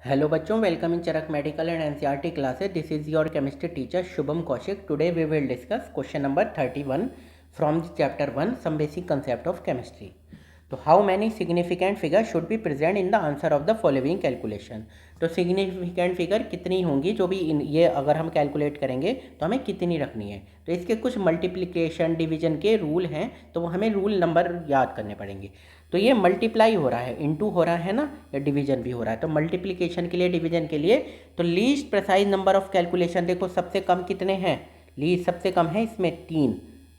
Hello बच्चों, welcome in Charak medical and NCERT classes. This is your chemistry teacher Shubham Kaushik. Today we will discuss question number 31 from the chapter 1 some basic concept of chemistry. तो how many significant figure should be present in the answer of the following calculation. तो significant figure कितनी होंगी जो भी ये अगर हम calculate करेंगे तो हमें कितनी रखनी है. तो इसके कुछ मल्टीप्लिकेशन डिवीजन के रूल हैं, तो वो हमें रूल नंबर याद करने पड़ेंगे. तो ये मल्टीप्लाई हो रहा है, इनटू हो रहा है ना, या डिवीजन भी हो रहा है. तो मल्टीप्लिकेशन के लिए, डिवीजन के लिए, तो least precise number of calculation देखो सबसे कम कितने हैं. लीस्ट सबसे कम है इसमें 3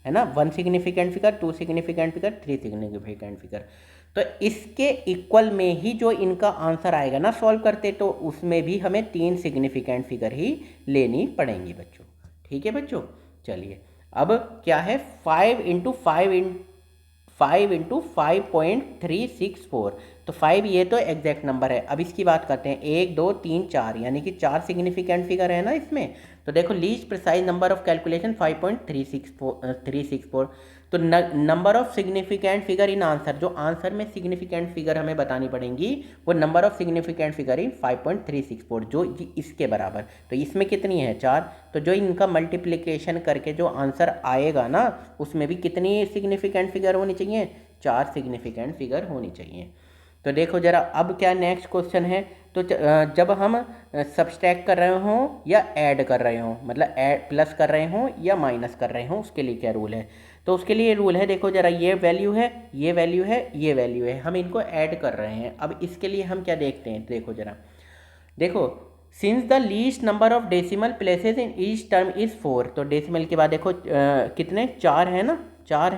है ना. 1 significant figure, 2 significant figure, 3 significant figure. तो इसके इक्वल में ही जो इनका आंसर आएगा ना सॉल्व करते, तो उसमें भी हमें 3 सिग्निफिकेंट फिगर ही लेनी पड़ेंगी बच्चों. ठीक है बच्चों, चलिए अब क्या है 5 इंटू 5.364. तो 5 ये तो एग्जैक्ट नंबर है. अब इसकी बात करते हैं 1 2 3 4, यानी कि 4 सिग्निफिकेंट फिगर है ना इसमें. तो देखो least precise number of calculation 5.364. तो number of significant figure in answer, जो आंसर में सिग्निफिकेंट फिगर हमें बतानी पड़ेंगी, वो number of significant figure in 5.364 जो इसके बराबर. तो इसमें कितनी है 4. तो जो इनका मल्टीप्लिकेशन करके जो आंसर आएगा ना, उसमें भी कितनी सिग्निफिकेंट फिगर होनी चाहिए, 4 सिग्निफिकेंट फिगर होनी चाहिए. तो देखो जरा अब क्या नेक्स्ट क्वेश्चन है. तो जब हम सब्सट्रैक्ट कर रहे हों या ऐड कर रहे हों, मतलब ऐड प्लस कर रहे हों या माइनस कर रहे हों, उसके लिए क्या रूल है. तो उसके लिए रूल है, देखो जरा ये वैल्यू है, ये वैल्यू है, ये वैल्यू है, हम इनको ऐड कर रहे हैं. अब इसके लिए हम क्या देखते हैं, देखो जरा, देखो since the least number of decimal places in each term is 4. तो डेसिमल के बाद देखो कितने 4 हैं ना, 4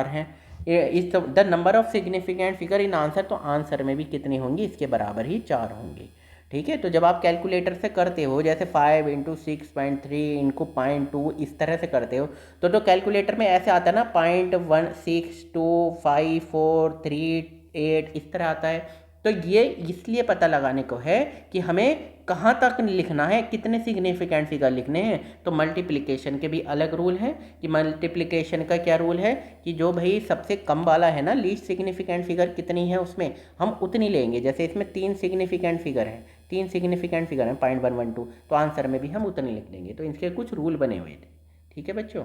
हैं. इस the number of significant figure in answer, तो आंसर में भी कितनी होंगी, इसके बराबर ही 4 होंगी. ठीक है. तो जब आप कैलकुलेटर से करते हो, जैसे 5 इंटू 6.3 इंटू 0.2 इस तरह से करते हो, तो कैलकुलेटर में ऐसे आता है ना 0.1625438 इस तरह आता है. तो ये इसलिए पता लगाने को है कि हमें कहाँ तक लिखना है, कितने सिग्निफिकेंट फिगर लिखने हैं. तो मल्टीप्लिकेशन के भी अलग रूल हैं, कि मल्टीप्लिकेशन का क्या रूल है कि जो भाई सबसे कम वाला है ना, लीस्ट सिग्निफिकेंट फिगर कितनी है उसमें हम उतनी लेंगे. जैसे इसमें 3 सिग्निफिकेंट फिगर हैं, 3 सिग्निफिकेंट फिगर हैं 0.112, तो आंसर में भी हम उतनी लिख देंगे. तो इनके कुछ रूल बने हुए थे. ठीक है बच्चों.